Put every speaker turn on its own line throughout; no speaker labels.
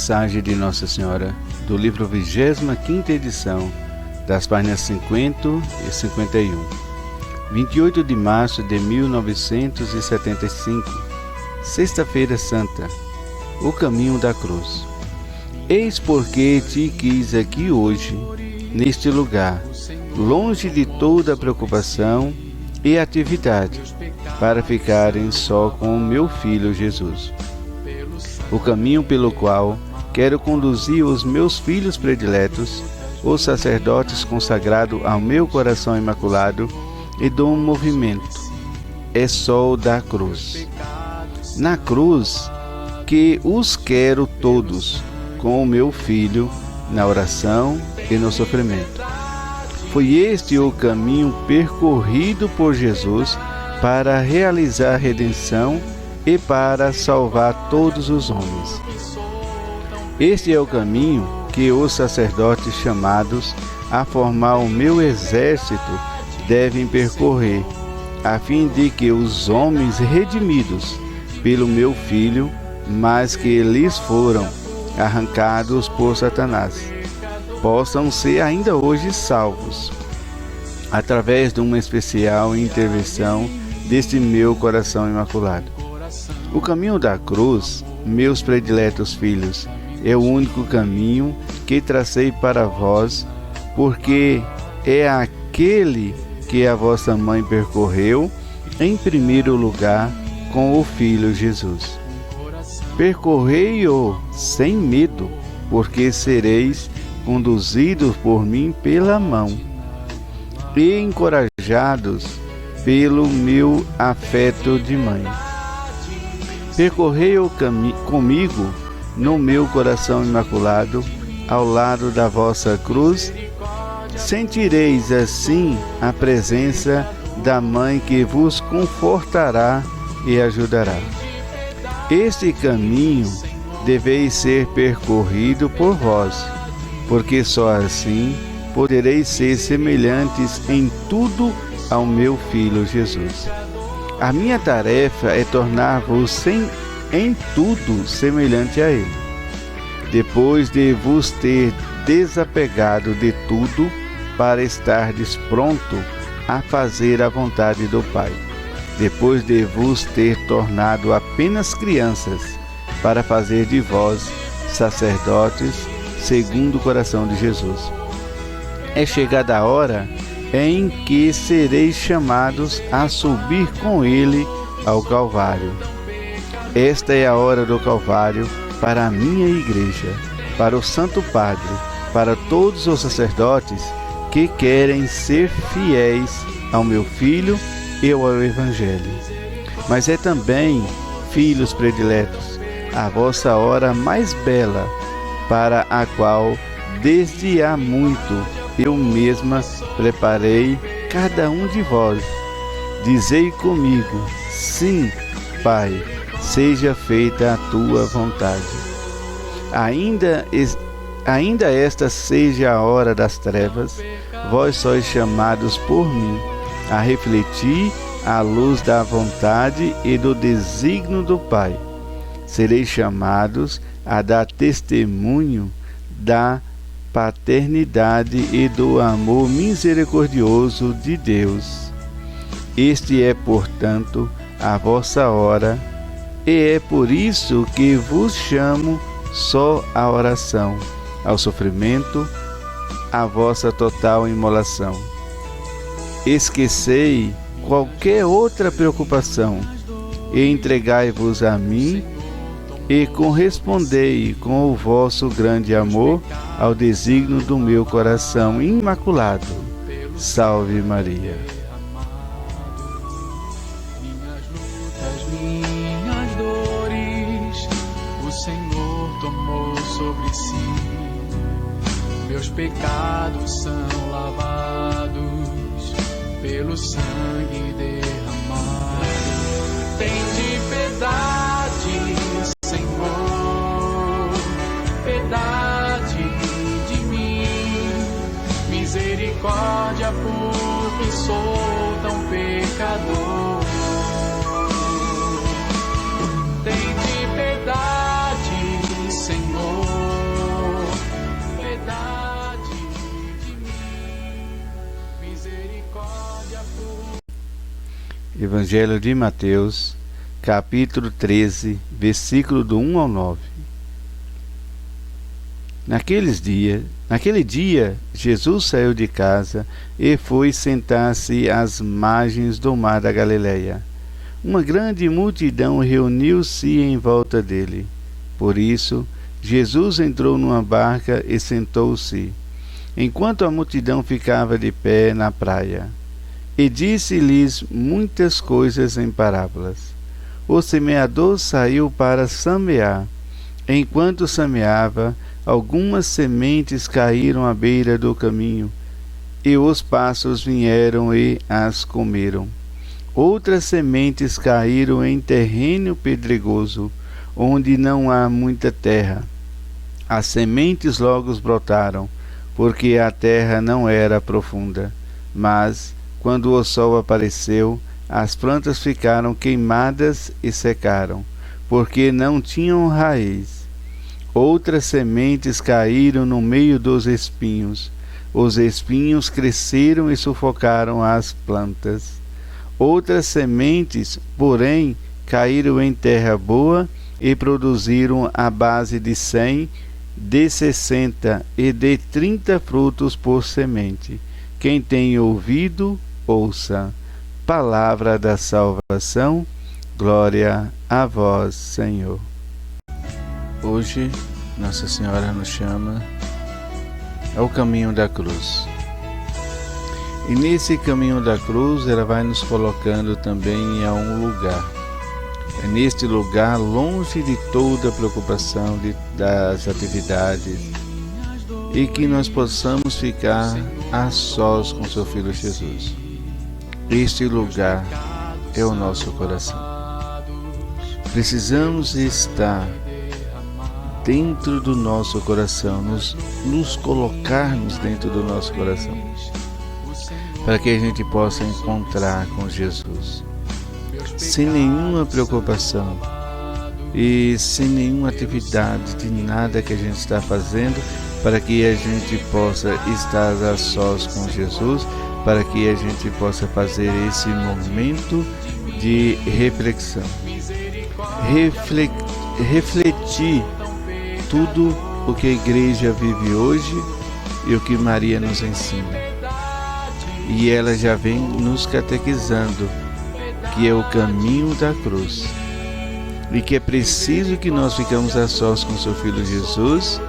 mensagem de Nossa Senhora do livro 25ª edição, das páginas 50 e 51. 28 de março de 1975, Sexta-feira Santa. O caminho da cruz. Eis porque te quis aqui hoje, neste lugar, longe de toda preocupação e atividade, para ficarem só com o meu Filho Jesus. O caminho pelo qual quero conduzir os meus filhos prediletos, os sacerdotes consagrados ao meu coração imaculado, e dou um movimento, é só o da cruz. Na cruz que os quero todos, com o meu Filho, na oração e no sofrimento. Foi este o caminho percorrido por Jesus para realizar a redenção e para salvar todos os homens. Este é o caminho que os sacerdotes chamados a formar o meu exército devem percorrer, a fim de que os homens redimidos pelo meu Filho, mas que lhes foram arrancados por Satanás, possam ser ainda hoje salvos, através de uma especial intervenção deste meu coração imaculado. O caminho da cruz, meus prediletos filhos, é o único caminho que tracei para vós, porque é aquele que a vossa mãe percorreu, em primeiro lugar, com o Filho Jesus. Percorrei-o sem medo, porque sereis conduzidos por mim pela mão e encorajados pelo meu afeto de mãe. Percorrei-o comigo no meu coração imaculado, ao lado da vossa cruz. Sentireis assim a presença da Mãe que vos confortará e ajudará. Este caminho deveis ser percorrido por vós, porque só assim podereis ser semelhantes em tudo ao meu Filho Jesus. A minha tarefa é tornar-vos em tudo semelhante a Ele. Depois de vos ter desapegado de tudo, para estardes pronto a fazer a vontade do Pai. Depois de vos ter tornado apenas crianças, para fazer de vós sacerdotes segundo o coração de Jesus. É chegada a hora em que sereis chamados a subir com Ele ao Calvário. Esta é a hora do Calvário para a minha igreja, para o Santo Padre, para todos os sacerdotes que querem ser fiéis ao meu Filho e ao Evangelho. Mas é também, filhos prediletos, a vossa hora mais bela, para a qual, desde há muito, eu mesma preparei cada um de vós. Dizei comigo: sim, Pai, seja feita a tua vontade. Ainda esta seja a hora das trevas, vós sois chamados por mim a refletir a luz da vontade e do desígnio do Pai. Sereis chamados a dar testemunho da paternidade e do amor misericordioso de Deus. Este é, portanto, a vossa hora, e é por isso que vos chamo só à oração, ao sofrimento, à vossa total imolação. Esquecei qualquer outra preocupação e entregai-vos a mim e correspondei com o vosso grande amor ao desígnio do meu coração imaculado. Salve Maria.
Minhas dores, o Senhor tomou sobre si. Meus pecados são lavados pelo sangue derramado. Tende piedade, Senhor, piedade de mim. Misericórdia, porque sou tão pecador. Tende piedade, Senhor.
Evangelho de Mateus, capítulo 13, versículo do 1 ao 9. Naquele dia, Jesus saiu de casa e foi sentar-se às margens do mar da Galileia. Uma grande multidão reuniu-se em volta dele. Por isso, Jesus entrou numa barca e sentou-se, enquanto a multidão ficava de pé na praia. E disse-lhes muitas coisas em parábolas. O semeador saiu para semear. Enquanto semeava, algumas sementes caíram à beira do caminho, e os pássaros vieram e as comeram. Outras sementes caíram em terreno pedregoso, onde não há muita terra. As sementes logo brotaram, porque a terra não era profunda. Mas, quando o sol apareceu, as plantas ficaram queimadas e secaram, porque não tinham raiz. Outras sementes caíram no meio dos espinhos. Os espinhos cresceram e sufocaram as plantas. Outras sementes, porém, caíram em terra boa e produziram à base de 100, de 60 e de 30 frutos por semente. Quem tem ouvido, ouça. Palavra da salvação, glória a vós, Senhor. Hoje, Nossa Senhora nos chama ao caminho da cruz. E nesse caminho da cruz, ela vai nos colocando também a um lugar. É neste lugar, longe de toda preocupação das atividades, e que nós possamos ficar a sós com seu Filho Jesus. Este lugar é o nosso coração. Precisamos estar dentro do nosso coração, nos colocarmos dentro do nosso coração, para que a gente possa encontrar com Jesus, sem nenhuma preocupação e sem nenhuma atividade de nada que a gente está fazendo, para que a gente possa estar a sós com Jesus, para que a gente possa fazer esse momento de reflexão, refletir tudo o que a igreja vive hoje e o que Maria nos ensina. E ela já vem nos catequizando que é o caminho da cruz, e que é preciso que nós ficamos a sós com seu Filho Jesus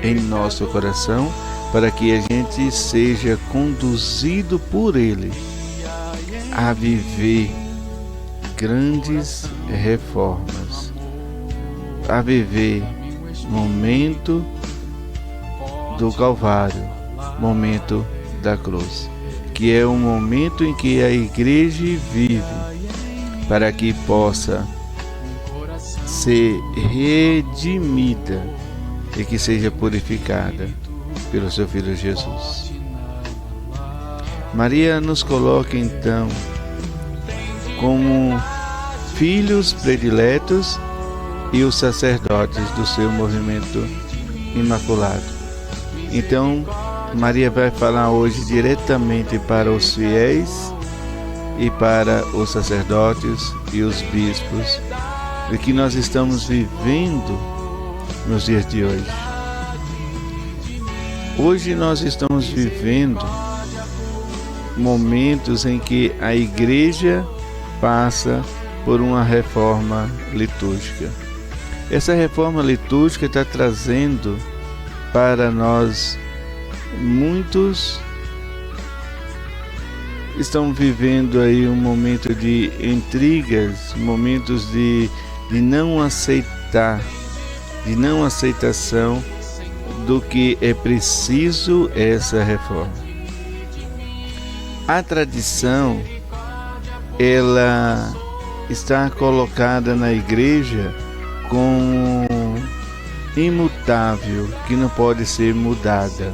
em nosso coração, para que a gente seja conduzido por Ele a viver grandes reformas, a viver momento do Calvário, momento da cruz, que é o momento em que a igreja vive, para que possa ser redimida e que seja purificada pelo seu Filho Jesus. Maria nos coloca então como filhos prediletos e os sacerdotes do seu movimento imaculado. Então, Maria vai falar hoje diretamente para os fiéis e para os sacerdotes e os bispos, de que nós estamos vivendo nos dias de hoje. Hoje nós estamos vivendo momentos em que a igreja passa por uma reforma litúrgica. Essa reforma litúrgica está trazendo para nós, muitos estão vivendo aí um momento de intrigas, momentos de não aceitar, de não aceitação do que é preciso essa reforma. A tradição, ela está colocada na igreja como imutável, que não pode ser mudada.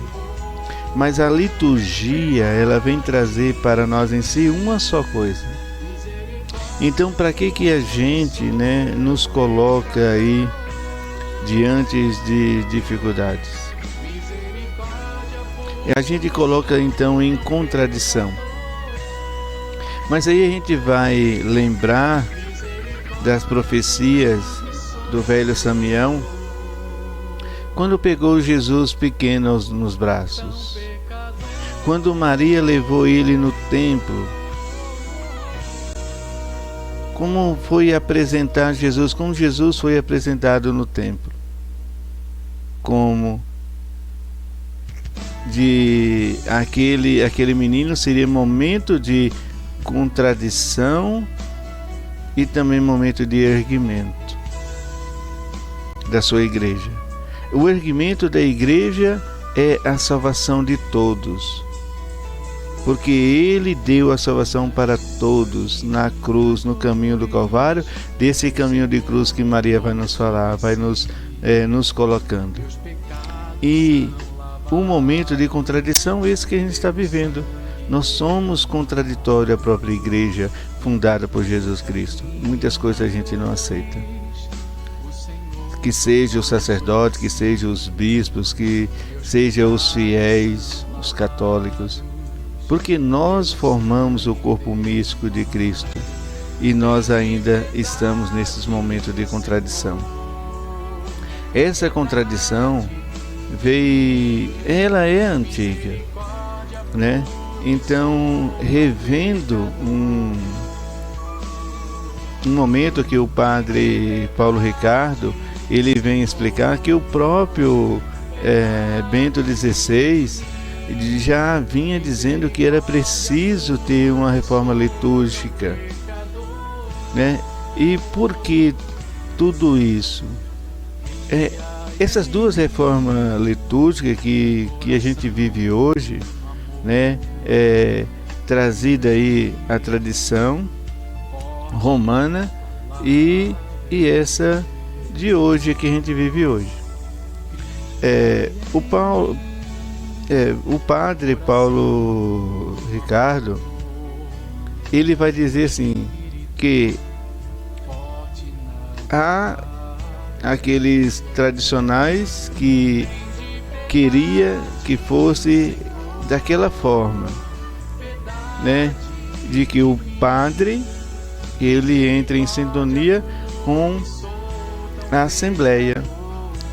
Mas a liturgia, ela vem trazer para nós em si uma só coisa. Então, para que a gente, nos coloca aí diante de dificuldades? A gente coloca então em contradição. Mas aí a gente vai lembrar das profecias do velho Simeão, quando pegou Jesus pequeno nos braços, quando Maria levou ele no templo, como foi apresentar Jesus, como Jesus foi apresentado no templo, como de aquele menino seria momento de contradição e também momento de erguimento da sua igreja. O erguimento da igreja é a salvação de todos, porque Ele deu a salvação para todos na cruz, no caminho do Calvário, desse caminho de cruz que Maria vai nos falar, vai nos colocando. E um momento de contradição, esse que a gente está vivendo. Nós somos contraditórios à própria igreja fundada por Jesus Cristo. Muitas coisas a gente não aceita. Que seja o sacerdote, que seja os bispos, que seja os fiéis, os católicos. Porque nós formamos o corpo místico de Cristo e nós ainda estamos nesses momentos de contradição. Essa contradição ela é antiga, né? Então, revendo um momento que o padre Paulo Ricardo, ele vem explicar que o próprio Bento XVI já vinha dizendo que era preciso ter uma reforma litúrgica, né? E por que tudo isso? Essas duas reformas litúrgicas que a gente vive hoje, né? Trazida aí a tradição romana e essa de hoje que a gente vive hoje. O padre Paulo Ricardo, ele vai dizer assim, que há aqueles tradicionais que queria que fosse daquela forma, né? De que o padre, ele entre em sintonia com a Assembleia,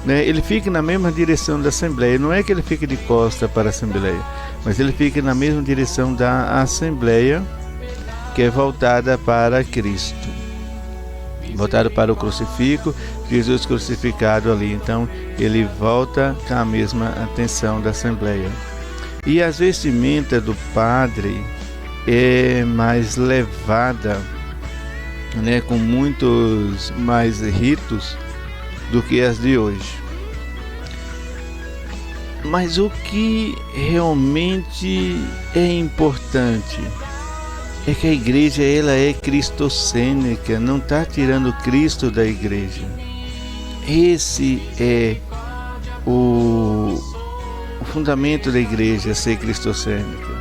né? Ele fica na mesma direção da Assembleia. Não é que ele fique de costa para a Assembleia, mas ele fica na mesma direção da Assembleia, que é voltada para Cristo, voltado para o crucifixo, Jesus crucificado ali. Então ele volta com a mesma atenção da Assembleia. E as vestimentas do padre é mais levada, né, com muitos mais ritos do que as de hoje. Mas o que realmente é importante é que a igreja, ela é cristocênica, não está tirando Cristo da igreja. Esse é o fundamento da igreja, ser cristocênica.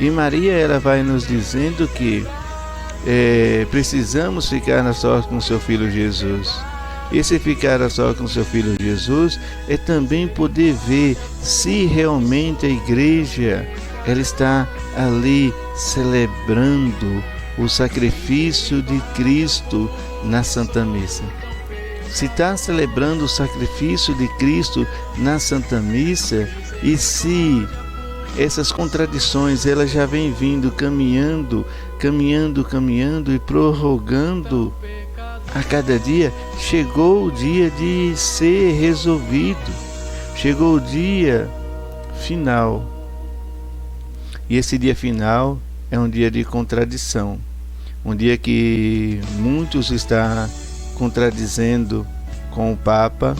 E Maria, ela vai nos dizendo que precisamos ficar a sós com seu Filho Jesus. Esse ficar a sós com seu Filho Jesus é também poder ver se realmente a igreja, ela está ali celebrando o sacrifício de Cristo na Santa Missa. Se está celebrando o sacrifício de Cristo na Santa Missa, e se essas contradições elas já vêm vindo, caminhando e prorrogando a cada dia, chegou o dia de ser resolvido, chegou o dia final. E esse dia final é um dia de contradição, um dia que muitos estão contradizendo com o Papa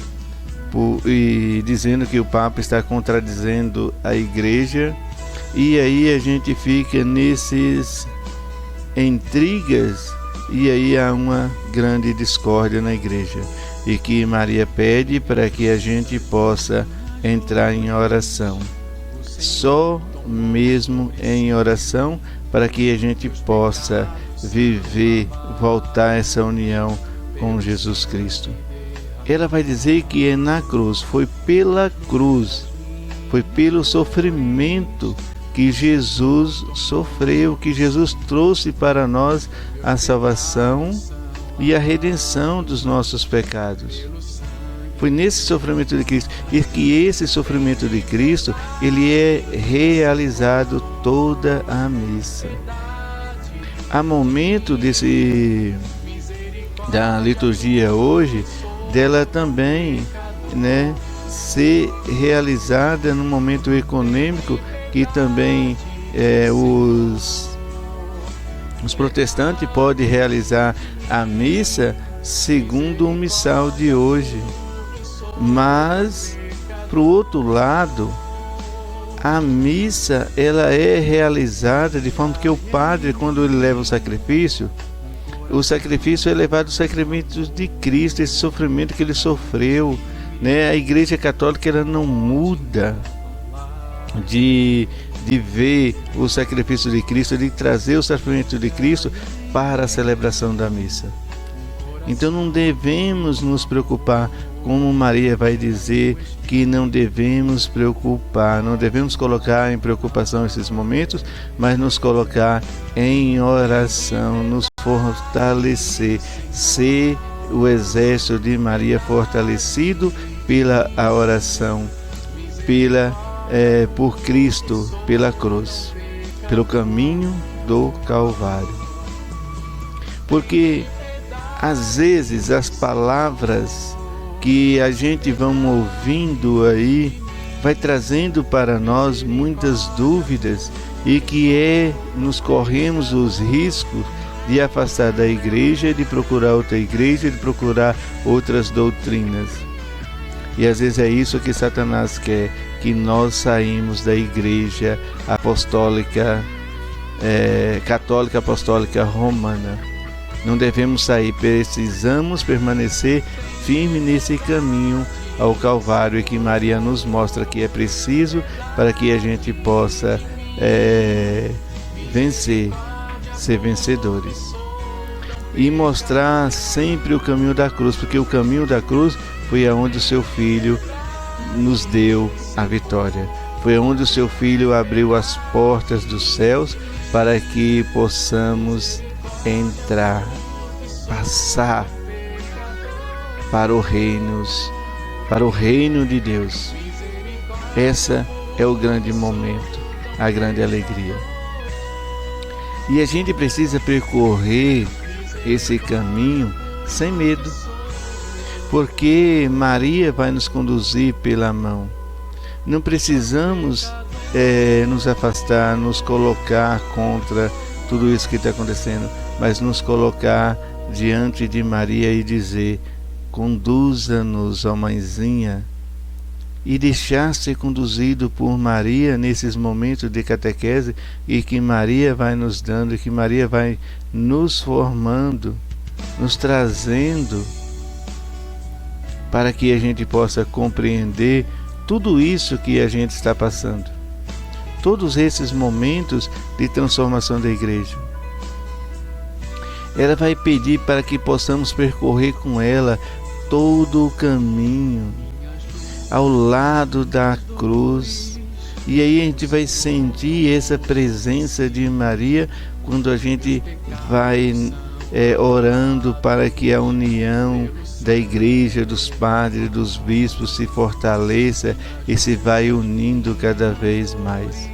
e dizendo que o Papa está contradizendo a igreja, e aí a gente fica nesses intrigas, e aí há uma grande discórdia na igreja, e que Maria pede para que a gente possa entrar em oração, só mesmo em oração, para que a gente possa viver, voltar essa união com Jesus Cristo. Ela vai dizer que é na cruz, foi pela cruz, foi pelo sofrimento que Jesus sofreu, que Jesus trouxe para nós a salvação e a redenção dos nossos pecados. Foi nesse sofrimento de Cristo, e que esse sofrimento de Cristo, ele é realizado toda a missa. Há momento da liturgia hoje, dela também, ser realizada no momento econômico, que também os protestantes podem realizar a missa segundo o missal de hoje. Mas, para o outro lado, a missa ela é realizada de forma que o padre, quando ele leva o sacrifício é levado ao sacramento de Cristo, esse sofrimento que ele sofreu. A Igreja Católica ela não muda de ver o sacrifício de Cristo, de trazer o sofrimento de Cristo para a celebração da missa. Então não devemos nos preocupar, como Maria vai dizer que não devemos preocupar, não devemos colocar em preocupação esses momentos, mas nos colocar em oração, nos fortalecer, ser o exército de Maria fortalecido pela oração, por Cristo, pela cruz, pelo caminho do Calvário. Porque às vezes as palavras que a gente vamos ouvindo aí vai trazendo para nós muitas dúvidas e que nos corremos os riscos de afastar da igreja, de procurar outra igreja, de procurar outras doutrinas. E às vezes é isso que Satanás quer, que nós saímos da igreja apostólica, católica apostólica romana. Não devemos sair, precisamos permanecer firme nesse caminho ao Calvário, e que Maria nos mostra que é preciso para que a gente possa vencer, ser vencedores. E mostrar sempre o caminho da cruz, porque o caminho da cruz foi aonde o seu Filho nos deu a vitória. Foi onde o seu Filho abriu as portas dos céus para que possamos entrar, passar para o reino de Deus. Essa é o grande momento, a grande alegria. E a gente precisa percorrer esse caminho sem medo, porque Maria vai nos conduzir pela mão. Não precisamos nos afastar, nos colocar contra tudo isso que está acontecendo, mas nos colocar diante de Maria e dizer: conduza-nos, ó mãezinha, e deixar ser conduzido por Maria nesses momentos de catequese, e que Maria vai nos dando, que Maria vai nos formando, nos trazendo, para que a gente possa compreender tudo isso que a gente está passando, todos esses momentos de transformação da igreja. Ela vai pedir para que possamos percorrer com ela todo o caminho ao lado da cruz, e aí a gente vai sentir essa presença de Maria quando a gente vai orando para que a união da igreja, dos padres, dos bispos se fortaleça e se vai unindo cada vez mais.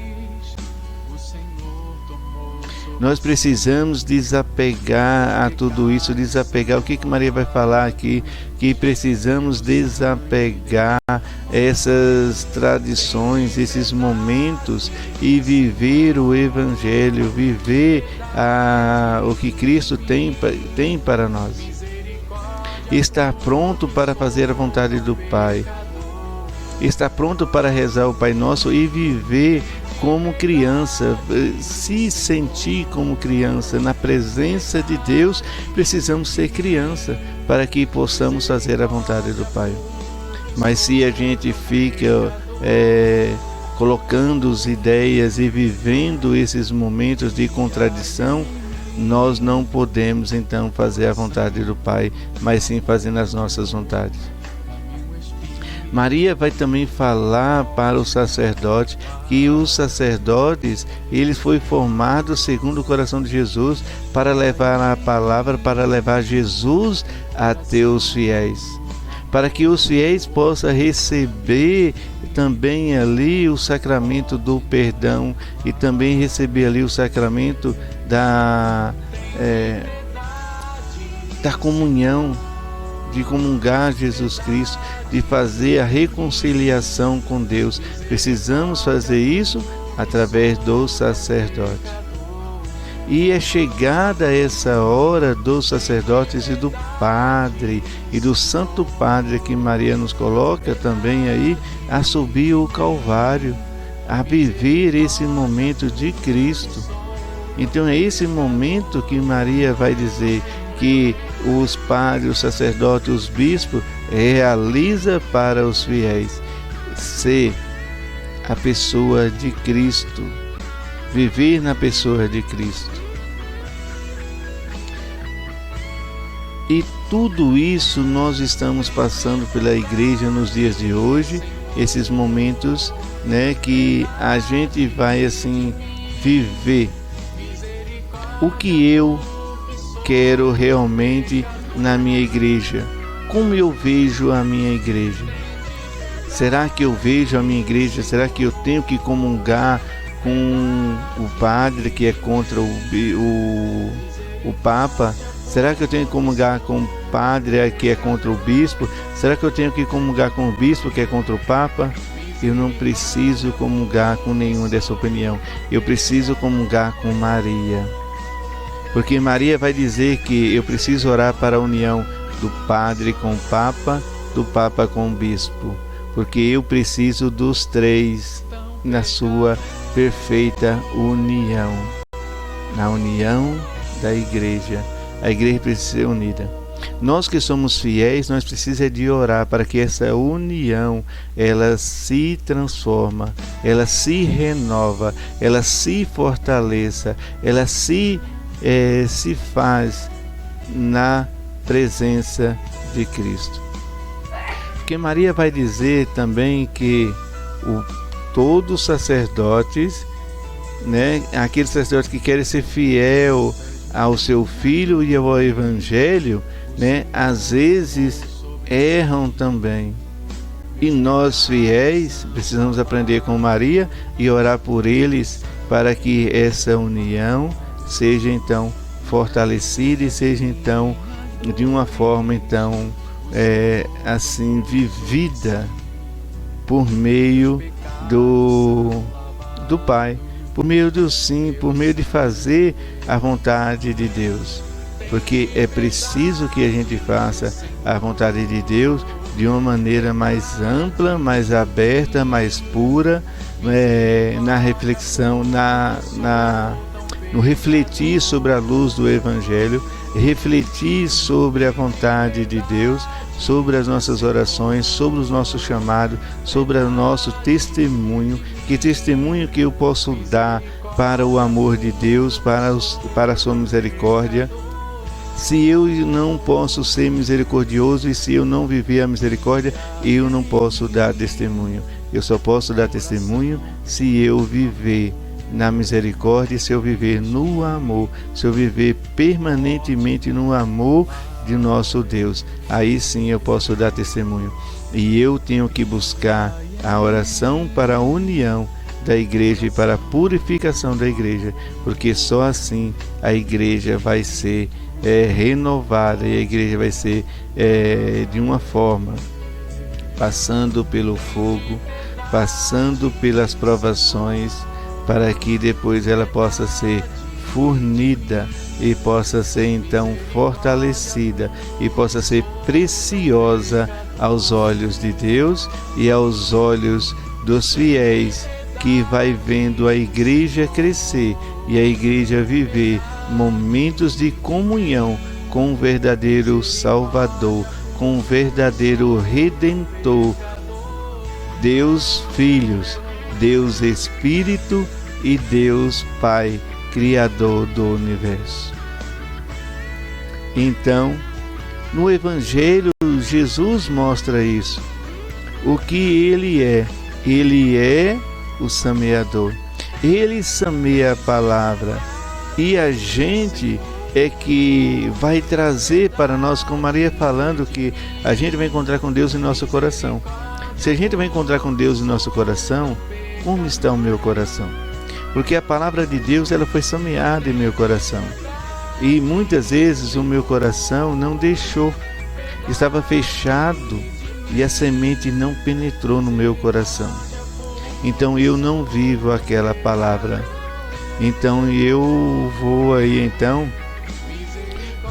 Nós precisamos desapegar a tudo isso, desapegar. O que Maria vai falar aqui? Que precisamos desapegar essas tradições, esses momentos, e viver o Evangelho, viver o que Cristo tem para nós. Estar pronto para fazer a vontade do Pai. Estar pronto para rezar o Pai Nosso e viver como criança, se sentir como criança. Na presença de Deus, precisamos ser criança para que possamos fazer a vontade do Pai. Mas se a gente fica colocando as ideias e vivendo esses momentos de contradição, nós não podemos então fazer a vontade do Pai, mas sim fazendo as nossas vontades. Maria vai também falar para os sacerdotes que os sacerdotes, eles foram formados segundo o coração de Jesus para levar a palavra, para levar Jesus até os fiéis, para que os fiéis possam receber também ali o sacramento do perdão e também receber ali o sacramento da comunhão, de comungar Jesus Cristo, de fazer a reconciliação com Deus. Precisamos fazer isso através do sacerdote. E é chegada essa hora dos sacerdotes e do Padre, e do Santo Padre que Maria nos coloca também aí, a subir o Calvário, a viver esse momento de Cristo. Então é esse momento que Maria vai dizer que os padres, os sacerdotes, os bispos realiza para os fiéis ser a pessoa de Cristo, viver na pessoa de Cristo. E tudo isso nós estamos passando pela igreja nos dias de hoje, esses momentos, que a gente vai assim viver o que eu quero realmente na minha igreja. Como eu vejo a minha igreja? Será que eu vejo a minha igreja? Será que eu tenho que comungar com o padre que é contra o Papa? Será que eu tenho que comungar com o padre que é contra o bispo? Será que eu tenho que comungar com o bispo que é contra o Papa? Eu não preciso comungar com nenhuma dessa opinião. Eu preciso comungar com Maria. Porque Maria vai dizer que eu preciso orar para a união do padre com o Papa, do Papa com o bispo. Porque eu preciso dos três na sua perfeita união. Na união da igreja. A igreja precisa ser unida. Nós que somos fiéis, nós precisamos de orar para que essa união, ela se transforma, ela se renova, ela se fortaleça, ela se faz na presença de Cristo. Porque Maria vai dizer também que todos os sacerdotes, aqueles sacerdotes que querem ser fiel ao seu filho e ao evangelho, às vezes erram também. E nós fiéis precisamos aprender com Maria e orar por eles para que essa união seja então fortalecida e seja então de uma forma então assim vivida por meio do Pai, por meio do sim, por meio de fazer a vontade de Deus, porque é preciso que a gente faça a vontade de Deus de uma maneira mais ampla, mais aberta, mais pura, na reflexão, no refletir sobre a luz do Evangelho, refletir sobre a vontade de Deus, sobre as nossas orações, sobre os nossos chamados, sobre o nosso testemunho. Que testemunho que eu posso dar para o amor de Deus, para a sua misericórdia? Se eu não posso ser misericordioso e se eu não viver a misericórdia, eu não posso dar testemunho. Eu só posso dar testemunho se eu viver na misericórdia, se eu viver no amor, se eu viver permanentemente no amor de nosso Deus. Aí sim eu posso dar testemunho. E eu tenho que buscar a oração para a união da igreja e para a purificação da igreja, porque só assim a igreja vai ser renovada e a igreja vai ser de uma forma, passando pelo fogo, passando pelas provações, para que depois ela possa ser fornida e possa ser então fortalecida e possa ser preciosa aos olhos de Deus e aos olhos dos fiéis, que vai vendo a igreja crescer e a igreja viver momentos de comunhão com o verdadeiro Salvador, com o verdadeiro Redentor, Deus Filhos, Deus Espírito e Deus Pai, Criador do Universo. Então, no Evangelho, Jesus mostra isso. o que Ele é. Ele é o semeador. Ele semeia a palavra e a gente é que vai trazer para nós, como Maria falando, que a gente vai encontrar com Deus em nosso coração. Se a gente vai encontrar com Deus em nosso coração, como está o meu coração? Porque a palavra de Deus, ela foi semeada em meu coração. E muitas vezes o meu coração não deixou, estava fechado e a semente não penetrou no meu coração. Então eu não vivo aquela palavra. Então eu vou aí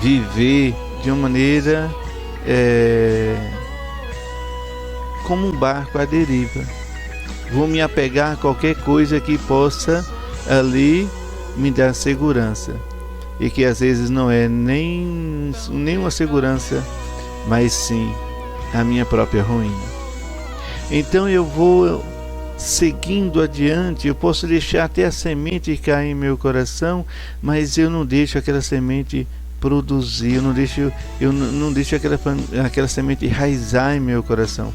viver de uma maneira como um barco à deriva. Vou me apegar a qualquer coisa que possa ali me dar segurança. E que às vezes não é nem uma segurança, mas sim a minha própria ruína. Então eu vou seguindo adiante, eu posso deixar até a semente cair em meu coração, mas eu não deixo aquela semente produzir, eu não deixo aquela semente enraizar em meu coração.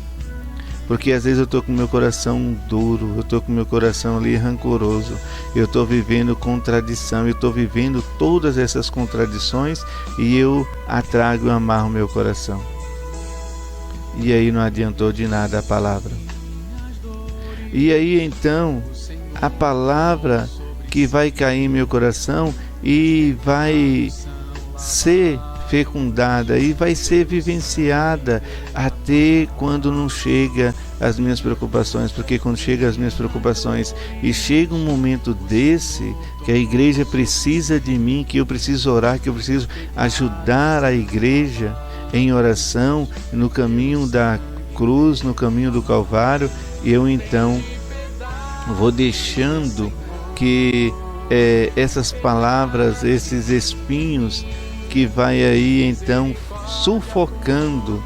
Porque às vezes eu estou com meu coração duro, eu estou com meu coração ali rancoroso, eu estou vivendo contradição, eu estou vivendo todas essas contradições e eu atrago e amarro meu coração. E aí não adiantou de nada a palavra. E aí então, a palavra que vai cair em meu coração e vai ser fecundada e vai ser vivenciada até quando não chega as minhas preocupações, porque quando chega as minhas preocupações e chega um momento desse que a igreja precisa de mim, que eu preciso orar, que eu preciso ajudar a igreja em oração no caminho da cruz, no caminho do Calvário, eu então vou deixando que essas palavras, esses espinhos que vai aí então sufocando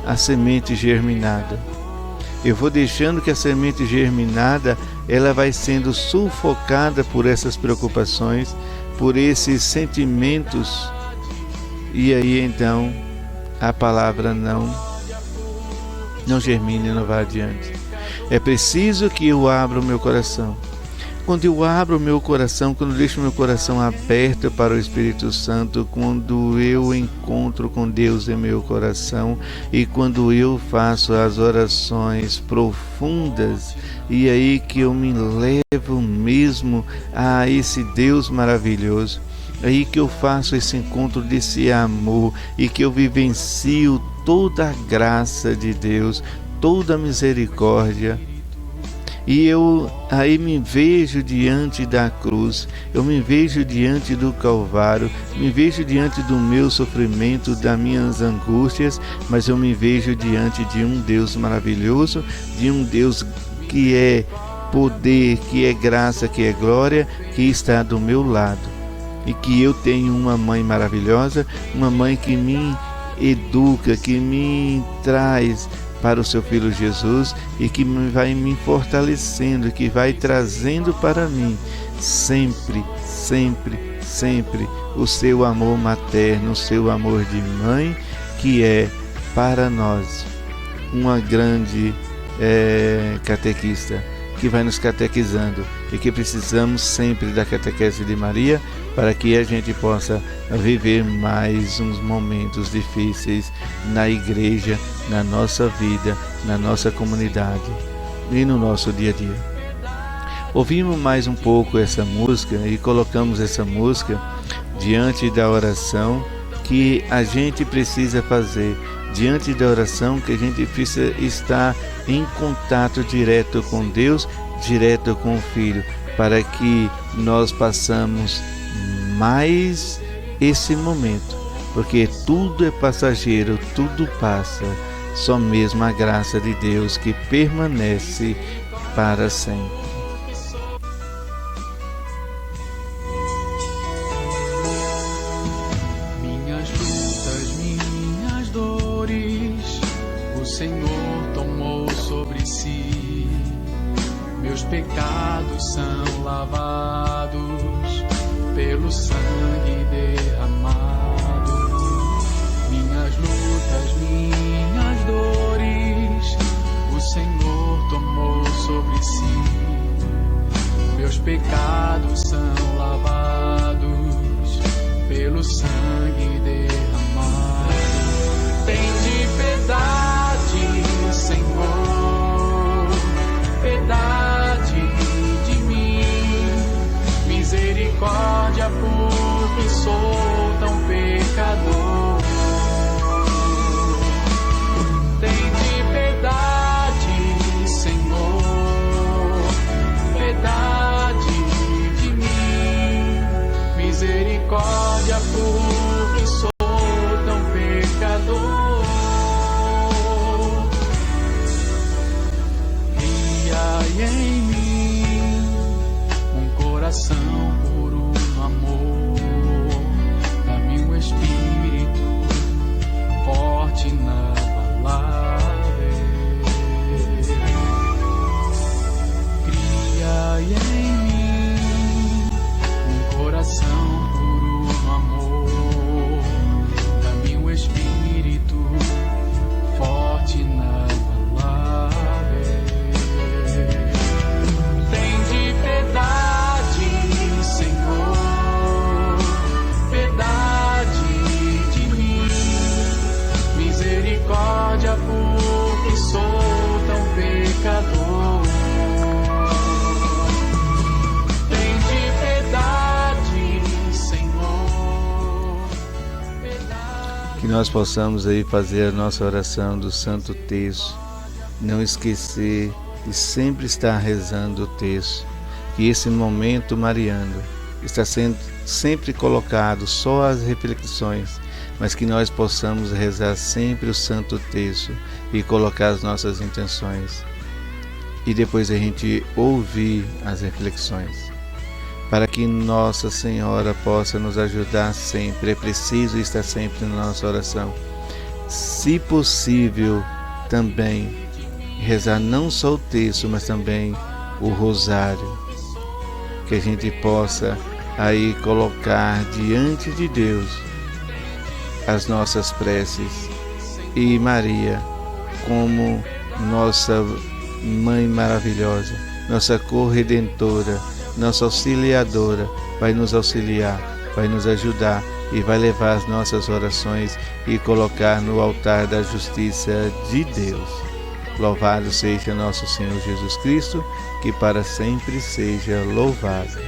a semente germinada. Eu vou deixando que a semente germinada, ela vai sendo sufocada por essas preocupações, por esses sentimentos, e aí então a palavra não germina e não vai adiante. É preciso que eu abra o meu coração. Quando eu abro o meu coração, quando eu deixo o meu coração aberto para o Espírito Santo, quando eu encontro com Deus em meu coração e quando eu faço as orações profundas, e aí que eu me levo mesmo a esse Deus maravilhoso, aí que eu faço esse encontro desse amor e que eu vivencio toda a graça de Deus, toda a misericórdia. E eu aí me vejo diante da cruz, eu me vejo diante do Calvário, me vejo diante do meu sofrimento, das minhas angústias, mas eu me vejo diante de um Deus maravilhoso, de um Deus que é poder, que é graça, que é glória, que está do meu lado. E que eu tenho uma mãe maravilhosa, uma mãe que me educa, que me traz para o seu Filho Jesus e que vai me fortalecendo, que vai trazendo para mim sempre, sempre, sempre o seu amor materno, o seu amor de mãe, que é para nós uma grande catequista, que vai nos catequizando e que precisamos sempre da catequese de Maria para que a gente possa viver mais uns momentos difíceis na igreja, na nossa vida, na nossa comunidade e no nosso dia a dia. Ouvimos mais um pouco essa música e colocamos essa música diante da oração que a gente precisa fazer, diante da oração que a gente precisa estar em contato direto com Deus, direto com o Filho, para que nós passamos mais esse momento, porque tudo é passageiro, tudo passa, só mesmo a graça de Deus que permanece para sempre.
Minhas lutas, minhas dores, o Senhor tomou sobre si. Meus pecados são lavados pelo sangue derramado. Minhas lutas, minhas dores, o Senhor sobre si. Meus pecados são lavados pelo sangue derramado. Tende piedade, Senhor, piedade de mim, misericórdia, porque sou tão pecador. Tende piedade, Senhor, piedade de mim, misericórdia, porque sou tão pecador. Cria em mim um coração puro no amor, dá-me um espírito forte, inabalável. Cria em mim um coração puro no amor, dá-me um espírito forte, inabalável. Tende piedade, Senhor, piedade de mim, misericórdia, porque sou tão pecador. Tende piedade, Senhor, piedade.
Que nós possamos aí fazer a nossa oração do Santo Terço, não esquecer e sempre estar rezando o terço, que esse momento mariano está sendo sempre colocado só as reflexões, mas que nós possamos rezar sempre o Santo Terço e colocar as nossas intenções, e depois a gente ouvir as reflexões, para que Nossa Senhora possa nos ajudar sempre. É preciso estar sempre na nossa oração, se possível também rezar não só o terço, mas também o rosário, que a gente possa aí colocar diante de Deus as nossas preces, e Maria, como nossa Mãe maravilhosa, nossa corredentora, nossa auxiliadora, vai nos auxiliar, vai nos ajudar e vai levar as nossas orações e colocar no altar da justiça de Deus. Louvado seja nosso Senhor Jesus Cristo, que para sempre seja louvado.